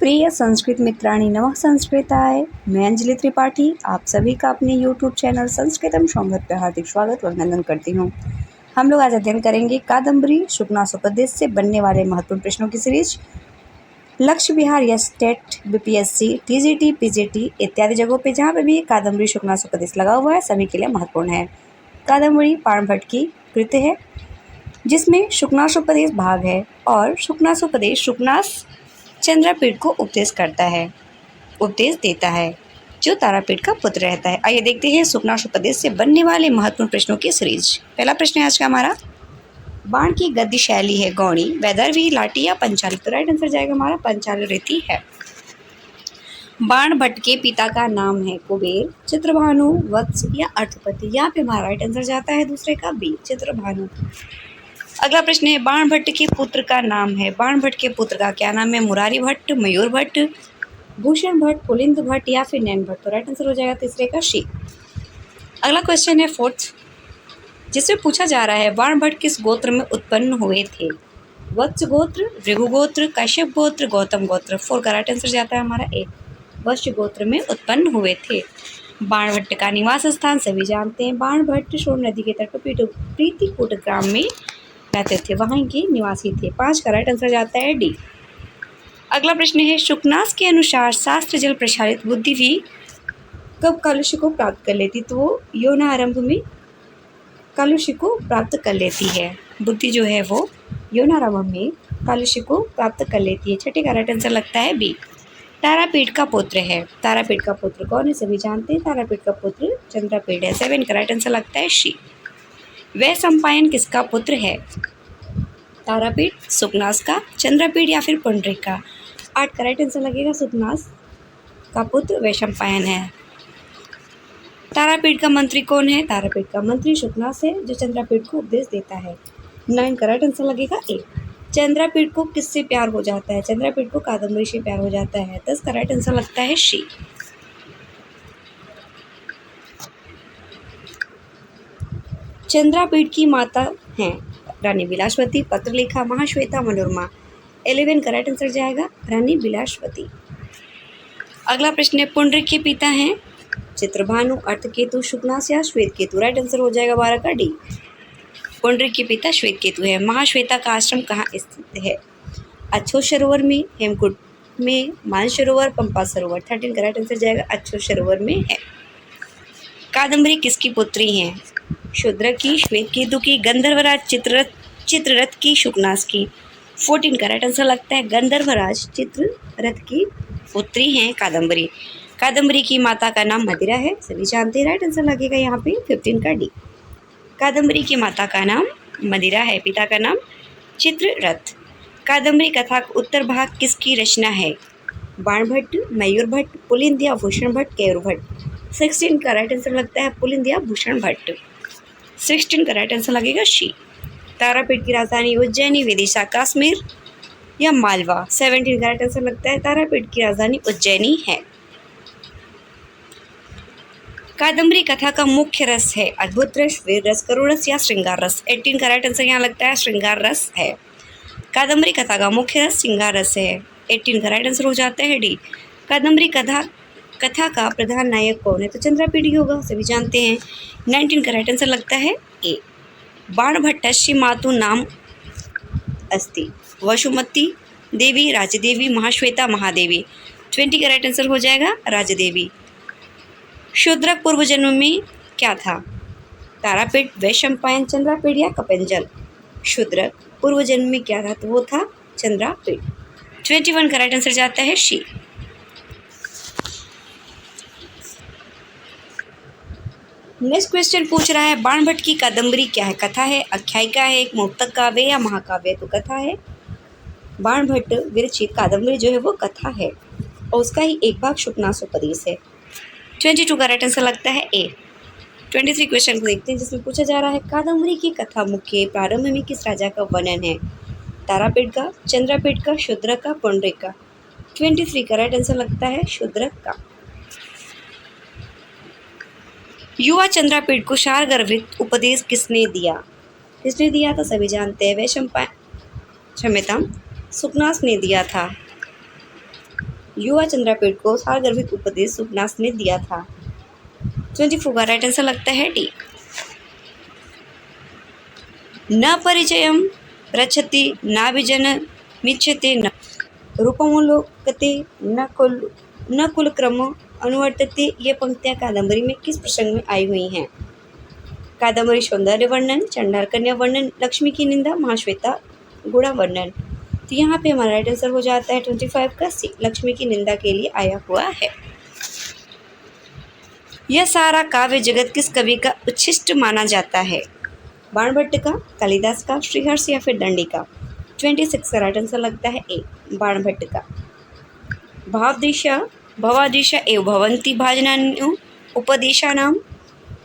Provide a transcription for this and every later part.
प्रिय संस्कृत मित्राणि नमः संस्कृताय। मैं अंजलि त्रिपाठी आप सभी का अपने YouTube चैनल संस्कृतम संगत पे हार्दिक स्वागत और अभिनंदन करती हूँ। हम लोग आज अध्ययन करेंगे कादम्बरी शुकनासोपदेश से बनने वाले महत्वपूर्ण प्रश्नों की सीरीज। लक्ष्य विहार या स्टेट BPSC TGT PGT इत्यादि जगहों पे जहाँ पे भी कादम्बरी शुकनासोपदेश लगा हुआ है सभी के लिए महत्वपूर्ण है। कादम्बरी बाणभट्ट की कृति है जिसमें शुकनासोपदेश भाग है और शुकनासोपदेश शुकनास चंद्रपीठ को उपदेश देता है जो तारापीठ का पुत्र रहता है। आइए देखते हैं शुकनासोपदेश से बनने वाले महत्वपूर्ण प्रश्नों की सीरीज। पहला प्रश्न है आज का हमारा, बाण की गद्य शैली है गौणी, वैदर्भी, लाठी या पंचाली। तो राइट आंसर जाएगा हमारा पंचाली रीति है। बाणभट्ट के पिता का नाम है कुबेर, चित्रभानु, वत्स या अर्थपति। यहाँ पे हमारा राइट आंसर जाता है दूसरे का बी, चित्रभानु। अगला प्रश्न है, बाणभट्ट के पुत्र का नाम है, बाणभट्ट के पुत्र का क्या नाम है? मुरारी भट्ट, मयूर भट्ट, भूषण भट्ट, पुलिंद भट्ट या फिर नैन भट्ट। तो राइट आंसर हो जाएगा तीसरे का शी। अगला क्वेश्चन है फोर्थ, जिसमें पूछा जा रहा है बाणभट्ट किस गोत्र में उत्पन्न हुए थे? वत्स गोत्र, भृगु गोत्र, कश्यप गोत्र, गौतम गोत्र। 4 का राइट आंसर जाता है हमारा ए, वत्स गोत्र में उत्पन्न हुए थे। बाणभट्ट का निवास स्थान सभी जानते हैं, बाणभट्ट सोन नदी के तट पर प्रीतिकूट ग्राम में रहते थे, वहाँ के निवासी थे। 5 का राइट आंसर जाता है डी। अगला प्रश्न है, शुकनास के अनुसार शास्त्र जल प्रसारित बुद्धि भी कब कलुष को प्राप्त कर लेती? तो वो यौन आरंभ में कलुष को प्राप्त कर लेती है। बुद्धि जो है वो यौन आरंभ में कलुष को प्राप्त कर लेती है। 6 का राइट आंसर लगता है बी, तारापीठ का पुत्र है। तारापीठ का पुत्र कौन है? सभी जानते हैं, तारापीठ का पुत्र चंद्रपीठ है। 7 का राइट आंसर लगता है शी। वह सम्पायन किसका पुत्र है? तारापीठ, शुकनास का, चंद्रपीठ या फिर पुंडरीक का। 8 का राइट आंसर लगेगा शुकनास का पुत्र वैशंपायन है। तारापीठ का मंत्री कौन है? तारापीठ का मंत्री शुकनास है जो चंद्रपीठ को उपदेश देता है। 9 का राइट आंसर लगेगा ए, चंद्रपीठ को किससे प्यार हो जाता है? चंद्रपीठ को कादम्बरी से प्यार हो जाता है। 10 का राइट आंसर लगता है शी। चंद्रपीठ की माता हैं रानी बिलासवती, पत्रलेखा, महाश्वेता, मनोरमा। 11 का राइट आंसर जाएगा रानी बिलासवती। अगला प्रश्न है, पुंडरीक के पिता हैं चित्रभानु, अर्थकेतु, शुकनास या श्वेतकेतु। राइट आंसर हो जाएगा 12 का डी, पुंडरीक के पिता श्वेतकेतु है। महाश्वेता का आश्रम कहाँ स्थित है? अछोत सरोवर में, हेमकुंड में, मानसरोवर, पंपा सरोवर। 13 का राइट आंसर जाएगा अछोत सरोवर में है। कादम्बरी किसकी पुत्री हैं? शूद्रक की, श्वेतकेतु की, गंधर्वराज चित्ररथ की, शुकनास की। 14 का राइट आंसर लगता है गंधर्वराज चित्ररथ की पुत्री हैं कादम्बरी। कादम्बरी की माता का नाम मदिरा है, सभी जानते हैं। राइट आंसर लगेगा यहाँ पे 15 का डी, कादम्बरी की माता का नाम मदिरा है, पिता का नाम चित्ररथ। कादम्बरी कथा का उत्तर भाग किसकी रचना है? बाणभट्ट, मयूर भट्ट, पुलिंद या भूषण भट्ट, केरू भट्ट। 16 का राइट आंसर लगता है पुलिंद या भूषण भट्ट। 16 का राइट आंसर लगेगा शी। तारापीठ की राजधानी उज्जैनी, विदिशा, कश्मीर या मालवा। 17 का राइट आंसर लगता है तारापीठ की राजधानी उज्जैनी है। कादम्बरी कथा का मुख्य रस है अद्भुत रस, वीर रस, करुण रस या श्रृंगार रस। 18 का राइट आंसर यहाँ लगता है श्रृंगार रस है। कादम्बरी कथा का मुख्य रस श्रृंगार रस है। 18 का राइट आंसर हो जाता है डी, कादम्बरी कथा का प्रधान नायक कौन है? तो चंद्रपीठ ही होगा, सभी जानते हैं। 19 का राइट आंसर लगता है ए, बाणभट्टस्य मातु नाम अस्ति, वसुमती देवी, राजदेवी, महाश्वेता, महादेवी। 20 का राइट आंसर हो जाएगा राजदेवी। शूद्रक पूर्व जन्म में क्या था? तारापीठ, वैशंपायन, चंद्रपीठ या कपिंजल। शूद्रक पूर्व जन्म में क्या था? तो वो था चंद्रपीठ। 21 का राइट आंसर जाता है शी। नेक्स्ट क्वेश्चन पूछ रहा है, बाणभट्ट की कादम्बरी क्या है? कथा है, आख्यायिका है, एक मुक्तक काव्य या महाकाव्य? तो कथा है। बाणभट्ट विरचित कादम्बरी जो है वो कथा है और उसका ही एक भाग शुकनासोपदेश है। 22 का राइट आंसर लगता है ए। 23 क्वेश्चन को देखते हैं जिसमें पूछा जा रहा है, कादम्बरी की कथा मुख्य प्रारंभ में किस राजा का वर्णन है? तारापीठ का, चंद्रपीठ का, शूद्रक का, पुंडरीक का। 23 का राइट आंसर लगता है शूद्रक का। युवा चंद्रपीठ को सार गर्भित उपदेश किसने दिया? किसने दिया था? सभी जानते हैं, शुकनास ने दिया था। युवा चंद्रापेट को सारगर्भित उपदेश सुखनास ने दिया था। 24 का राइट आंसर लगता है डी। न परिचयम रक्षति नाभिजनमिच्छते न रूपमोलोकते न कुलक्रम अनुवर्तते। ये पंक्तियां कादम्बरी में किस प्रसंग में आई हुई हैं? कादम्बरी सौंदर्य वर्णन, चंडाल कन्या वर्णन, लक्ष्मी की निंदा, महाश्वेता गुणा वर्णन। तो यहाँ पे हमारा राइट आंसर हो जाता है 25 का सी, लक्ष्मी की निंदा के लिए आया हुआ है। यह सारा काव्य जगत किस कवि का उच्छिष्ट माना जाता है? बाणभट्ट का, कालिदास का, श्रीहर्ष या फिर दंडी का? 26 का राइट आंसर लगता है ए, बाणभट्ट का। भवादिशा एवं भवंती भाजनान्यो उपदेशानाम,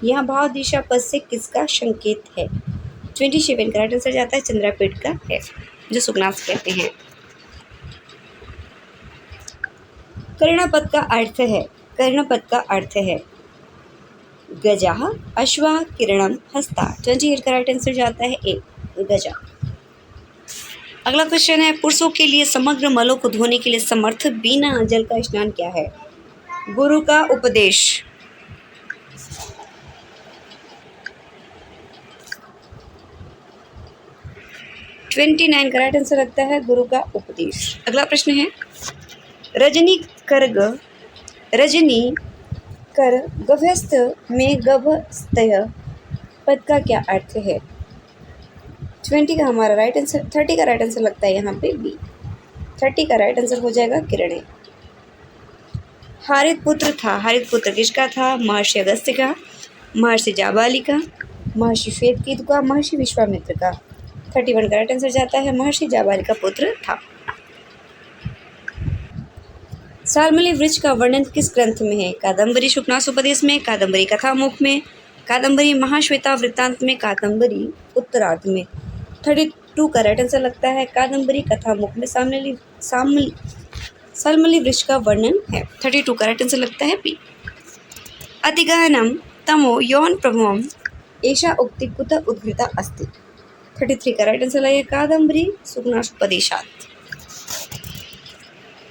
यहाँ भाव दिशा पद से किसका संकेत है? 27 का राइट आंसर जाता है चंद्रापेट का है, जो सुखनास कहते हैं। कर्णपद का अर्थ है गजाः अश्वा किरणम हस्ता। 28 का राइट आंसर जाता है ए, गजा। अगला क्वेश्चन है, पुरुषों के लिए समग्र मलों को धोने के लिए समर्थ बिना जल का स्नान क्या है? गुरु का उपदेश। ट्वेंटी 29 का राइट आंसर लगता है गुरु का उपदेश। अगला प्रश्न है, रजनी कर गभ्यस्त में गभस्तय पद का क्या अर्थ है? 20 का हमारा राइट आंसर, 30 का राइट आंसर लगता है यहाँ पे बी, 30 का राइट आंसर हो जाएगा किरणें। हारित पुत्र किसका था? महर्षि अगस्त्य का, महर्षि जाबाली का, महर्षि श्वेतकेतु का, महर्षि विश्वामित्र का? 31 का राइट आंसर जाता है महर्षि जाबाली का पुत्र था। सालमली वृक्ष का वर्णन किस ग्रंथ में है? कादम्बरी शुकनासोपदेश में, कादम्बरी कथामुख में, कादम्बरी महाश्वेता वृत्तांत में, कादम्बरी उत्तरार्ध में? 32 का राइट आंसर लगता है कादम्बरी कथामुख में सालमली वृक्ष का वर्णन है। 32 का राइट आंसर लगता है बी। अतिगहनम तमो यौन प्रभुवम एषा उक्ति कुतः उद्घृता अस्ति? 33 का राइट आंसर लगेगा कादम्बरी शुकनासोपदेशात्।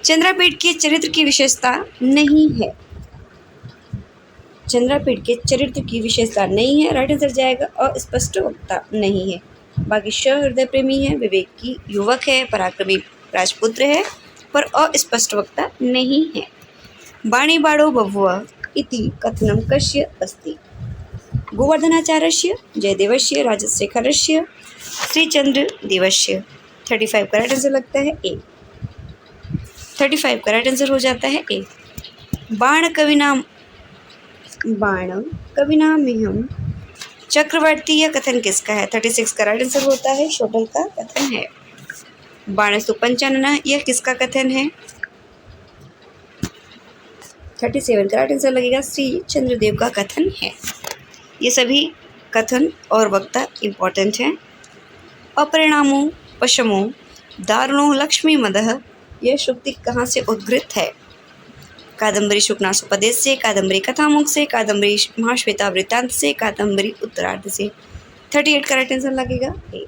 चंद्रापेट के चरित्र की विशेषता नहीं है। चंद्रापेट के चरित्र की विशेषता नहीं है, राइट आंसर जाएगा अस्पष्ट वक्ता नहीं है। बाकी हृदय प्रेमी है, विवेकी युवक है, पराक्रमी राजपुत्र है, पर अस्पष्ट वक्ता नहीं है। बाणी बाणो बभुव इति कथनम कस्य अस्ति? गोवर्धनाचार्यस्य, जयदेवस्य, राजशेखरस्य, श्रीचंद्र देवस्य? 35 का राइट आंसर लगता है ए, 35 का राइट आंसर हो जाता है ए। बाण कविनामेहम चक्रवर्ती यह कथन किसका है? 36 का राइट आंसर होता है शोडल का कथन है। बाणस्तु पंचानन यह किसका कथन है? 37 का राइट आंसर लगेगा श्री चंद्रदेव का कथन है। ये सभी कथन और वक्ता इम्पोर्टेंट हैं। अपरिणामो पशमो दारुणो लक्ष्मी मदः यह श्रुति कहाँ से उद्घृत है? कादम्बरी शुकनासोपदेश से, कादम्बरी कथामुख से, कादम्बरी महाश्वेता वृत्तांत से, कादम्बरी उत्तरार्ध से? 38 का राइट आंसर लगेगा ए।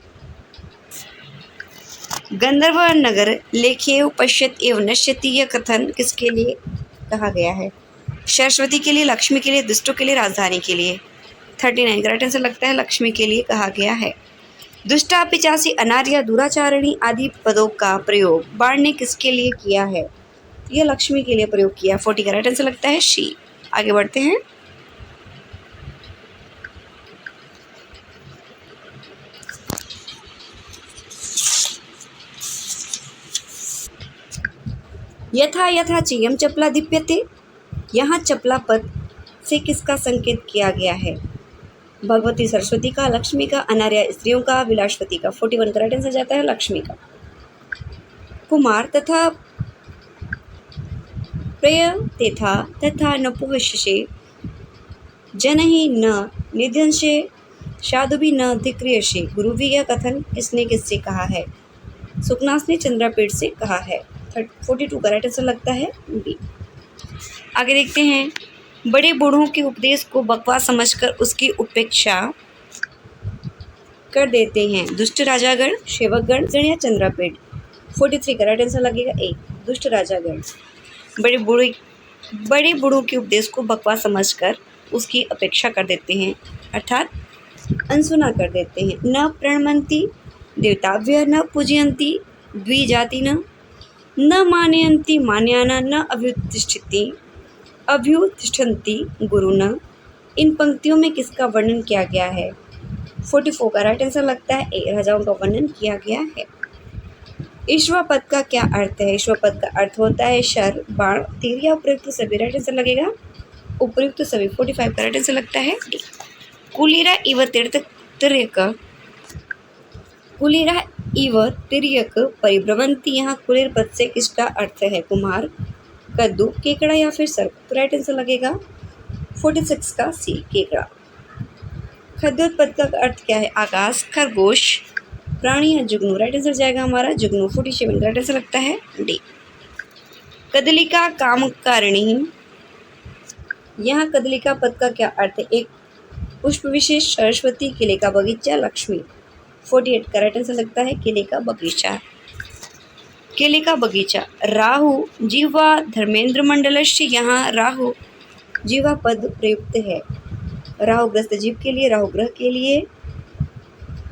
गंधर्व नगर लेख्येव पश्यत एव नश्यति यह कथन किसके लिए कहा गया है? सरस्वती के लिए, लक्ष्मी के लिए, दुष्टों के लिए, राजधानी के लिए? 39 का राइट आंसर लगता है लक्ष्मी के लिए कहा गया है। दुष्टा, पिचासी, अनार्या, दुराचारिणी आदि पदों का प्रयोग बाण ने किसके लिए किया है? यह लक्ष्मी के लिए प्रयोग किया। 40 का राइट आंसर लगता है शी। आगे बढ़ते हैं। यथा यथा चियम चपला दीप्यते, यहाँ चपला पद से किसका संकेत किया गया है? भगवती सरस्वती का, लक्ष्मी का, अनार्या स्त्रियों का, विलासवती का? 41 का राइट आंसर जाता है लक्ष्मी का। कुमार तथा प्रेय तेथा तथा नपुंसके जनहि न निधंसे साधुभि न धिक्रियसे गुरुभि यह कथन किसने किससे कहा है? सुखनास ने चंद्रापेट से कहा है। 42 का राइट आंसर लगता है बी। आगे देखते हैं। बड़े बूढ़ों के उपदेश को बकवास समझकर उसकी उपेक्षा कर देते हैं दुष्ट राजागण, सेवकगण या चंद्रापेट? 43 का राइट आंसर लगेगा ए, दुष्ट राजागण। बड़े बूढ़े बड़े बूढ़ों के उपदेश को बकवास समझकर उसकी अपेक्षा कर देते हैं, अर्थात अनसुना कर देते हैं। न प्रणमन्ति देवताभ्यः न पूजयन्ति द्विजातिनः न मानयन्ति मान्यान् न अभ्युत्तिष्ठन्ति गुरुन्। इन पंक्तियों में किसका वर्णन किया गया है? 44 का राइट आंसर लगता है ए, राजाओं का वर्णन किया गया है। ईश्वर पद का क्या अर्थ है? ईश्वर पद का अर्थ होता है शर, बाण, तीर या उपयुक्त सभी। राइट आंसर लगेगा उपयुक्त सभी। 45 का राइट आंसर लगता है डी। कुलीरा इव तिर्यक परिभ्रमंती। यहाँ कुलीर पद से किसका अर्थ है? कुम्हार, कद्दू, केकड़ा या फिर सर्प। तो राइट आंसर लगेगा 46 का सी, केकड़ा। खद्योत पद का अर्थ क्या है? आकाश, खरगोश, प्राणी या जुगनू। राइट आंसर जाएगा हमारा जुगनू। 47 राइट आंसर लगता है डी। कदलिका कामकारिणी। यहाँ कदलिका पद का क्या अर्थ है? एक पुष्प विशेष, सरस्वती, केले का बगीचा, लक्ष्मी। 48 का राइट आंसर लगता है केले का बगीचा। केले का बगीचा। राहु जीवा धर्मेंद्र मंडलस्य। यहाँ राहु जीवा पद प्रयुक्त है राहुग्रस्त जीव के लिए, राहु ग्रह के लिए,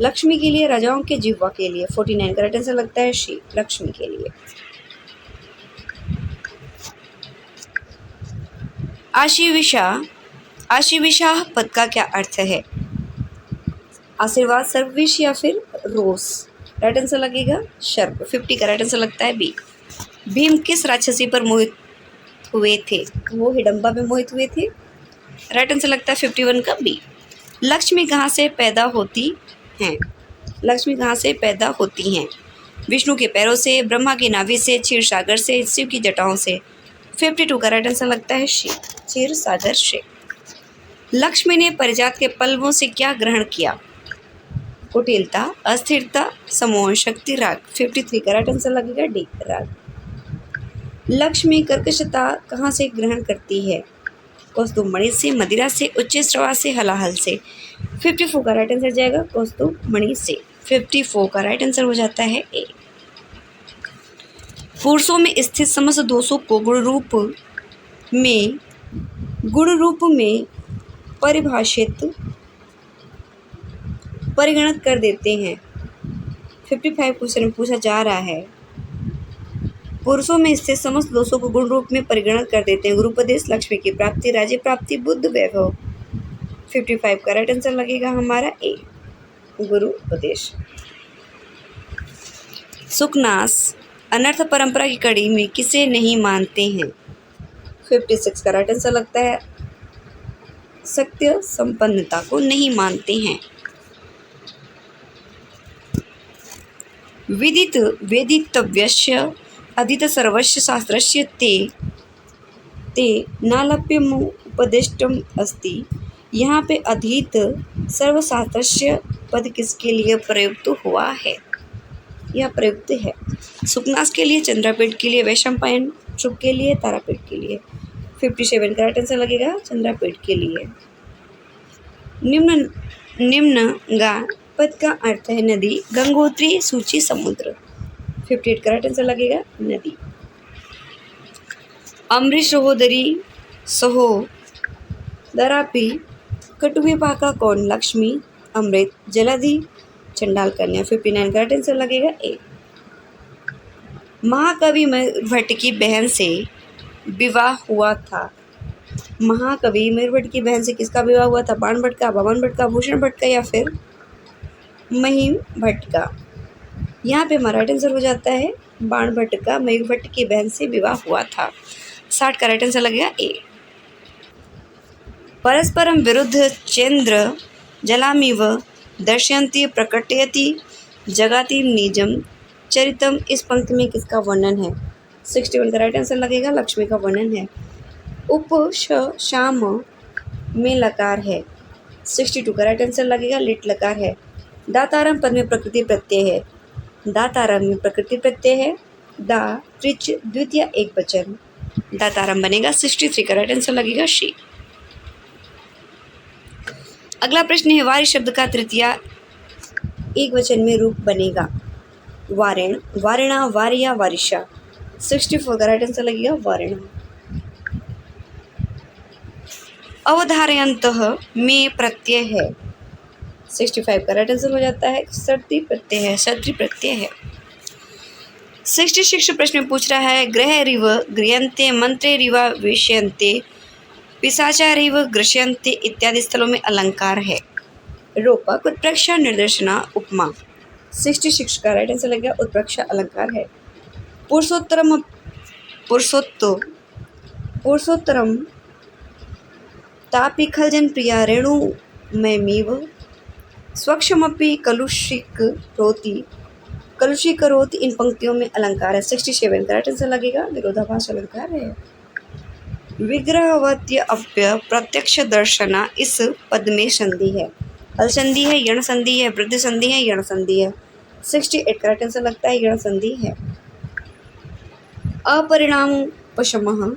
लक्ष्मी के लिए, राजाओं के जीवा के लिए। 49 का राइट आंसर लगता है शी, लक्ष्मी के लिए। आशीविशा पद का क्या अर्थ है? आशीर्वाद, सर्वविश या फिर रोस। राइट आंसर लगेगा सर्प। 50 का राइट आंसर लगता है बी। भीम किस राक्षसी पर मोहित हुए थे? वो हिडम्बा में मोहित हुए थे। राइट आंसर लगता है 51 का बी। लक्ष्मी कहाँ से पैदा होती हैं? लक्ष्मी कहाँ से पैदा होती हैं? विष्णु के पैरों से, ब्रह्मा की नाभि से, क्षीर सागर से, शिव की जटाओं से। 52 का राइट आंसर लगता है शी, क्षीर सागर से। लक्ष्मी ने परिजात के पल्लवों से क्या ग्रहण किया? कुटिलता, अस्थिरता, सम्मोहन शक्ति, राग। 53 का राइट आंसर लगेगा डी, राग। लक्ष्मी कर्कशता कहाँ से ग्रहण करती है? कौस्तुभ मणि से, मदिरा से, उच्च श्रवा से, हलाहल से। 54 का राइट आंसर जाएगा कौस्तुभ मणि से। 54 का राइट आंसर हो जाता है ए। पुरुषों में स्थित समस्त दोषों को गुण रूप में परिगणित कर देते हैं। 55 क्वेश्चन में पूछा जा रहा है, पुरुषों में स्थित समस्त दोषों को गुण रूप में परिगणित कर देते हैं। गुरुपदेश, लक्ष्मी की प्राप्ति, राज्य प्राप्ति, बुद्ध वैभव। 55 का राइट आंसर लगेगा हमारा ए, गुरुपदेश। सुखनाश अनर्थ परंपरा की कड़ी में किसे नहीं मानते हैं? 56 का राइट आंसर लगता है सत्य संपन्नता को नहीं मानते हैं। विदित वेदितव्यस्य अधीत सर्वस्य शास्त्रस्य ते नालप्यम उपदिष्टम अस्ति। यहाँ पे अधीत सर्वशास्त्रस्य पद किसके लिए प्रयुक्त हुआ है? यह प्रयुक्त है सुखनास के लिए, चंद्रापीठ के लिए, वैशंपायन शुभ के लिए, तारापीठ के लिए। 57 का राइट आंसर लगेगा चंद्रापीठ के लिए। निम्न गा पद का अर्थ है नदी, गंगोत्री, सूची, समुद्र। 58 का राइट आंसर लगेगा नदी। अमरीश सहोदरी सहोदरापि कटुविपाका कौन? लक्ष्मी, अमृत, जलाधि, चंडाल कन्या। 59 का राइट आंसर लगेगा ए। महाकवि मयूरभट्ट की बहन से विवाह हुआ था। महाकवि मयूरभट्ट की बहन से किसका विवाह हुआ था? बाण भट्ट का, भवन भट्ट का, भूषण भट्ट का या फिर महिम भट्ट का। यहाँ पे हमारा राइट आंसर हो जाता है बाण भट्ट का, मयूरभट्ट की बहन से विवाह हुआ था। 60 का राइट आंसर लगेगा ए। परस्परम विरुद्ध चंद्र जलामिव दर्शयन्ति प्रकटयति जगाति निजम चरितम। इस पंक्ति में किसका वर्णन है? 61 का राइट आंसर लगेगा लक्ष्मी का वर्णन है। उप शाम में लकार है। 62 का राइट आंसर लगेगा लिट लकार है। दातारम पद में प्रकृति प्रत्यय है। दातारम में प्रकृति प्रत्यय है। दा त्रिच द्वितीय एक वचन, दातारम बनेगा। 63 का राइट आंसर लगेगा शी। अगला प्रश्न है, वारी शब्द का तृतीय एक वचन में रूप बनेगा। वारेण, वारिणा, वारिया, वारिशा। 64 का राइट आंसर लगेगा वर्ण। अवधारयन्तः में प्रत्यय है, 65 का राइट आंसर हो जाता है सति प्रत्यय है, सति प्रत्यय है। 66 प्रश्न में पूछ रहा है गृहरिव गृह्यन्ते मंत्रेरिव विष्यन्ते पिशाचारिव गृह्यन्ते इत्यादि स्थलों में अलंकार है। रूपक, उत्प्रेक्षा, निर्देशना, उपमा। 66 का राइट आंसर लगेगा उत्प्रेक्षा अलंकार है। पुरुषोत्तरम तापि खलजन प्रिया रेणुमयमीव स्वक्षमपि कलुषीकरोति इन पंक्तियों में अलंकार है। 67 का राइट आंसर लगेगा विरोधाभास अलंकार है। विग्रहवत्य अव्यय प्रत्यक्ष दर्शना इस पद में संधि है, हल संधि है, यण संधि है, वृद्धि संधि है, यण संधि है। 68 का राइट आंसर लगता है यण संधि है। अपरिणामोपशमः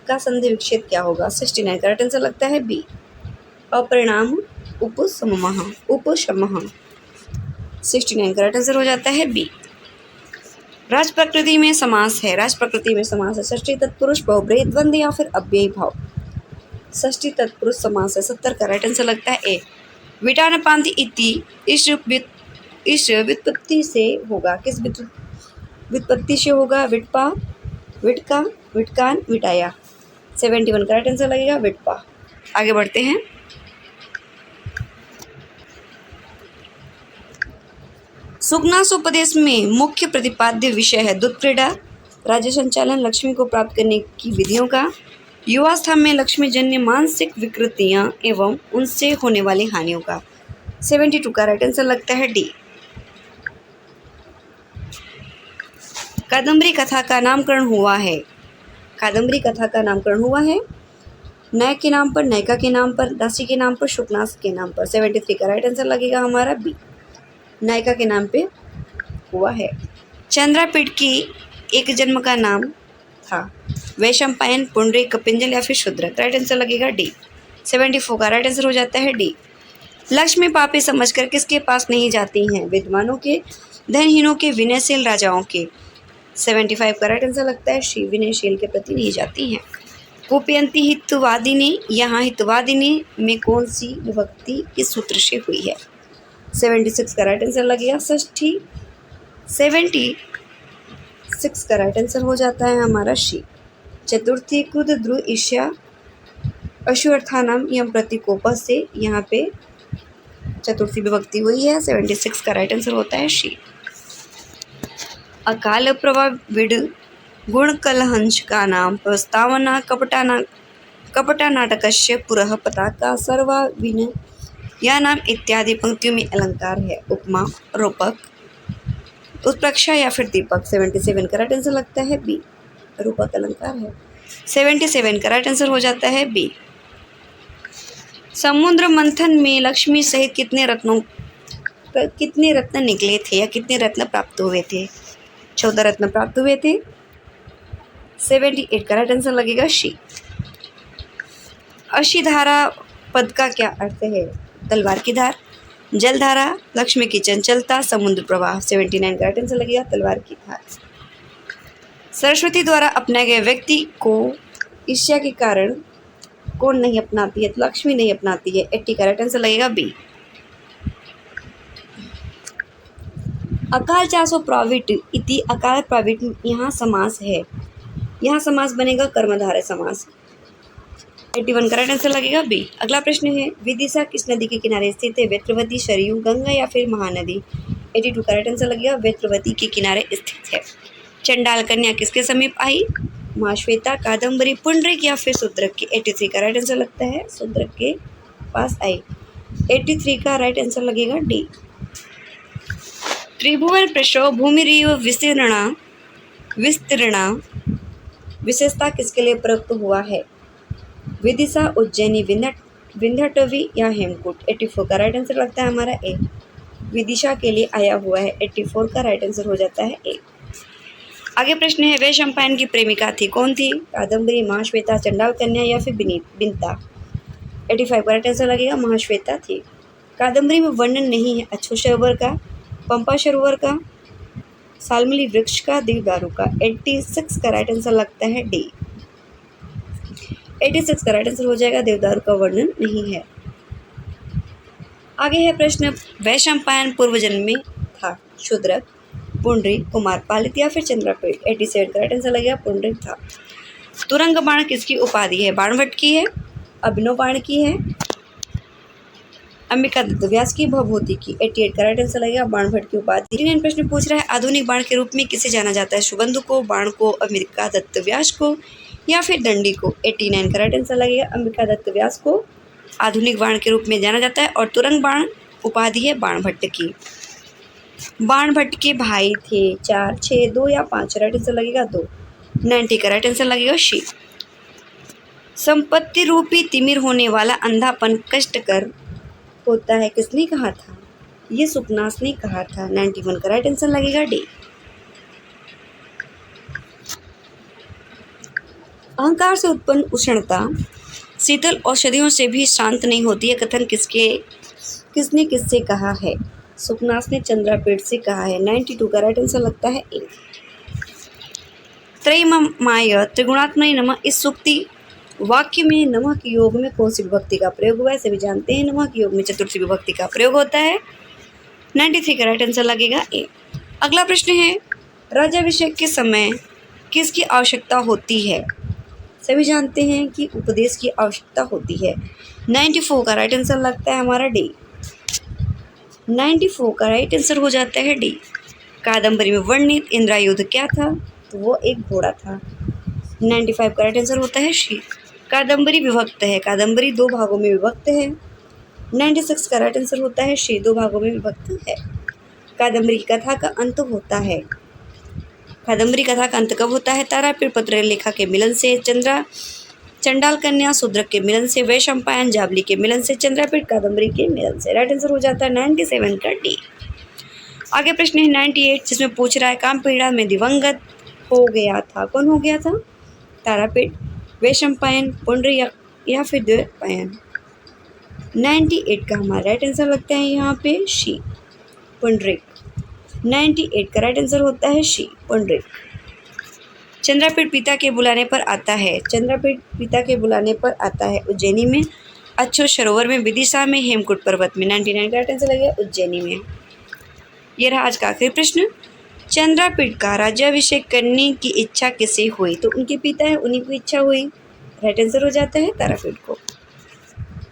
का संधि विच्छेद क्या होगा? 69 का राइट आंसर लगता है बी, अपरिणाम उपशमः। 69 का राइट आंसर हो जाता है बी। राज प्रकृति में समास है, राज प्रकृति में समास है षष्ठी तत्पुरुष, बहुब्रीहि द्वंद्व या फिर अव्ययी भाव। षष्ठी तत्पुरुष समास है। 70 का राइट आंसर लगता है ए। विटानपान्ति इति इस व्युत्पत्ति से होगा, किस व्युत्पत्ति से होगा? विटपा, विटका, विटकान, विटाया। 71 का राइट आंसर लगेगा विटपा। आगे बढ़ते हैं। सुकनासोपदेश में मुख्य प्रतिपाद्य विषय है दूध क्रीड़ा, राज्य संचालन, लक्ष्मी को प्राप्त करने की विधियों का, युवावस्था में लक्ष्मी जन्य मानसिक विकृतियां एवं उनसे होने वाली हानियों का। 72 का राइट आंसर लगता है डी। कादम्बरी कथा का नामकरण हुआ है, कादम्बरी कथा का नामकरण हुआ है नायक के नाम पर, नायिका के नाम पर, दासी के नाम पर, शुकनास के नाम पर। 73 का राइट आंसर लगेगा हमारा बी, नायिका के नाम पे हुआ है। चंद्रापीठ की एक जन्म का नाम था, वैशंपायन, पुंडरी, कपिंजल या फिर शूद्र। राइट आंसर लगेगा डी। 74 का राइट आंसर हो जाता है डी। लक्ष्मी पापी समझकर किसके पास नहीं जाती हैं? विद्वानों के, धनहीनों के, विनयशील राजाओं के। 75 का राइट आंसर लगता है शी, विनयशील के प्रति नहीं जाती हैं। कुप्यंती हितवादिनी, यहाँ हितवादिनी में कौन सी विभक्ति किस सूत्र से हुई है? 76 का राइट आंसर लगेगा षष्ठी। 76 का राइट आंसर हो जाता है हमारा शी। चतुर्थी क्रुद्ध ध्रुव ईर्ष्या अश्वत्थानाम यम प्रतीकोप से यहाँ पे चतुर्थी विभक्ति हुई है। 76 का राइट आंसर होता है शी। अकाल प्रभाविड गुणकलहंस का नाम प्रस्तावना कपटा नाटकस्य पुरः पताका सर्वाविन या नाम इत्यादि पंक्तियों में अलंकार है। उपमा, रूपक, उत्प्रेक्षा या फिर दीपक। 77 का राइट आंसर लगता है बी, रूपक अलंकार है। 77 का राइट आंसर हो जाता है बी। समुद्र मंथन में लक्ष्मी सहित कितने रत्न निकले थे या कितने रत्न प्राप्त हुए थे? 14 रत्न प्राप्त हुए थे। 78 का राइट आंसर लगेगा शी। अशिधारा पद का क्या अर्थ है? तलवार की धार, जलधारा, लक्ष्मी की चंचलता, समुद्र प्रवाह। 79 का राइट आंसर लगेगा तलवार की धार। सरस्वती द्वारा अपनाए गए व्यक्ति को ईर्ष्या के कारण कौन नहीं अपनाती है? तो लक्ष्मी नहीं अपनाती है। 80 का राइट आंसर लगेगा बी। अकाल चासो प्राविट इति अकाल प्राविट यहाँ समास है, यहाँ समास बनेगा कर्मधारय समास। 81 का राइट आंसर लगेगा बी। अगला प्रश्न है विदिशा किस नदी के किनारे स्थित है? वेत्रवती, सरयू, गंगा या फिर महानदी। 82 का राइट आंसर लगेगा वेत्रवती के किनारे स्थित है। चंडाल कन्या किसके समीप आई? महाश्वेता, कादम्बरी, पुंडरीक या फिर शूद्रक के। 83 का राइट आंसर लगता है शूद्रक के पास आई। 83 का राइट आंसर लगेगा डी। त्रिभुवन पृष्ठो भूमिरीव विस्तीर्णा विशेषता किसके लिए प्रयुक्त हुआ है? विदिशा, उज्जैनी, विंध्यटवी या हेमकूट। 84 का राइट आंसर लगता है हमारा ए, विदिशा के लिए आया हुआ है। 84 का राइट आंसर हो जाता है ए। आगे प्रश्न है वैशंपायन की प्रेमिका थी, कौन थी? कादम्बरी, महाश्वेता, चंडाल कन्या या फिर बिंता। 85 का राइट आंसर लगेगा महाश्वेता थी। कादम्बरी में वर्णन नहीं है अक्षोह सरोवर का, पंपा सरोवर का, सालमली वृक्ष का, देवदारू का। 86 का राइट आंसर लगता है डी। 86 का राइट आंसर हो जाएगा, देवदारू का वर्णन नहीं है। आगे है प्रश्न, वैशंपायन पूर्व जन्म में था शूद्रक, पुंडरीक, कुमार पालित या फिर चंद्रपेट। 87 का राइट आंसर लगेगा, पुंडरीक था। तुरंग बाण किसकी उपाधि है? बाणभट्ट की है, अभिनव बाण की है, अंबिका दत्त व्यास की, भवभूति की। 88 का राइट आंसर लगेगा, बाणभट्ट की उपाधि। 89 प्रश्न पूछ रहा है, आधुनिक बाण के रूप में किसे जाना जाता है? सुबंधु को, बाण को, अंबिका दत्त व्यास को या फिर दंडी को। 89 का राइट आंसर लगेगा, अंबिका दत्त व्यास को आधुनिक बाण के रूप में जाना जाता है। और तुरंग बाण उपाधि है बाणभट्ट की। बाणभट्ट के भाई थे 4, 6, 2 या 5। राइट आंसर लगेगा 2। 90 का राइट आंसर लगेगा शी। संपत्ति रूपी तिमिर होने वाला अंधापन कष्टकर होता है, किसने कहा था? ये सुकनास ने कहा था। 91 का राइट आंसर लगेगा डी। अहंकार से उत्पन्न उष्णता शीतल औषधियों से भी शांत नहीं होती है, कथन किसने किससे कहा है? सुकनास ने चंद्रापेट से कहा है। 92 का राइट आंसर लगता है ए। त्रयीमाय त्रिगुणात्मने नमः इस सूक्ति वाक्य में नमः के योग में कौन सी विभक्ति का प्रयोग हुआ है? सभी जानते हैं नमः के योग में चतुर्थी विभक्ति का प्रयोग होता है। 93 का राइट आंसर लगेगा ए। अगला प्रश्न है, राज्याभिषेक के समय किसकी आवश्यकता होती है? सभी जानते हैं कि उपदेश की आवश्यकता होती है। 94 का राइट आंसर लगता है हमारा डी। 94 का राइट आंसर हो जाता है डी। कादम्बरी में वर्णित इंद्रायुध क्या था? तो वो एक घोड़ा था। 95 का राइट आंसर होता है शी। कादम्बरी विभक्त है, कादम्बरी 2 भागों में विभक्त है। 96 का राइट आंसर होता है शी, 2 भागों में विभक्त है। कादम्बरी कथा का अंत होता है। कादम्बरी कथा का अंत कब होता है? तारापीठ पत्रलेखा के मिलन से, चंडाल कन्या शूद्रक के मिलन से, वैशंपायन जाबली के मिलन से, चंद्रापीठ कादम्बरी के मिलन से। राइट आंसर हो जाता है 97 का डी। आगे प्रश्न है 98 जिसमें पूछ रहा है, कामपीड़ा में दिवंगत हो गया था, कौन हो गया था? तारापीठ, वैशंपायन, पुंडरीक या फिर द्वैपायन। 98 का हमारा राइट आंसर लगता है यहाँ पे शी, पुंडरीक। 98 का राइट आंसर होता है शी, पुंडरीक। चंद्रापीठ पिता के बुलाने पर आता है। चंद्रापीठ पिता के बुलाने पर आता है उज्जैनी में, अच्छो सरोवर में, विदिशा में, हेमकूट पर्वत में। 99 का राइट आंसर लगेगा उज्जैनी में। यह रहा आज का आखिरी प्रश्न। चंद्रापीठ का राज्याभिषेक करने की इच्छा किसे हुई? तो उनके पिता है, उन्हीं को इच्छा हुई। राइट आंसर हो जाता है तारापीठ को।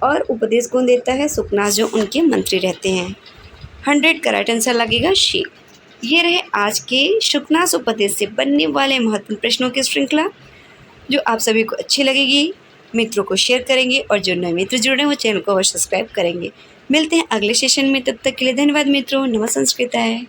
और उपदेश कौन देता है? सुकनास, जो उनके मंत्री रहते हैं। 100 का राइट आंसर लगेगा शी। ये रहे आज के सुकनास उपदेश से बनने वाले महत्वपूर्ण प्रश्नों की श्रृंखला, जो आप सभी को अच्छी लगेगी। मित्रों को शेयर करेंगे और जो नए मित्र जुड़े हो चैनल को अवश्य सब्सक्राइब करेंगे। मिलते हैं अगले सेशन में, तब तक के लिए धन्यवाद मित्रों। नमः संस्कृताय।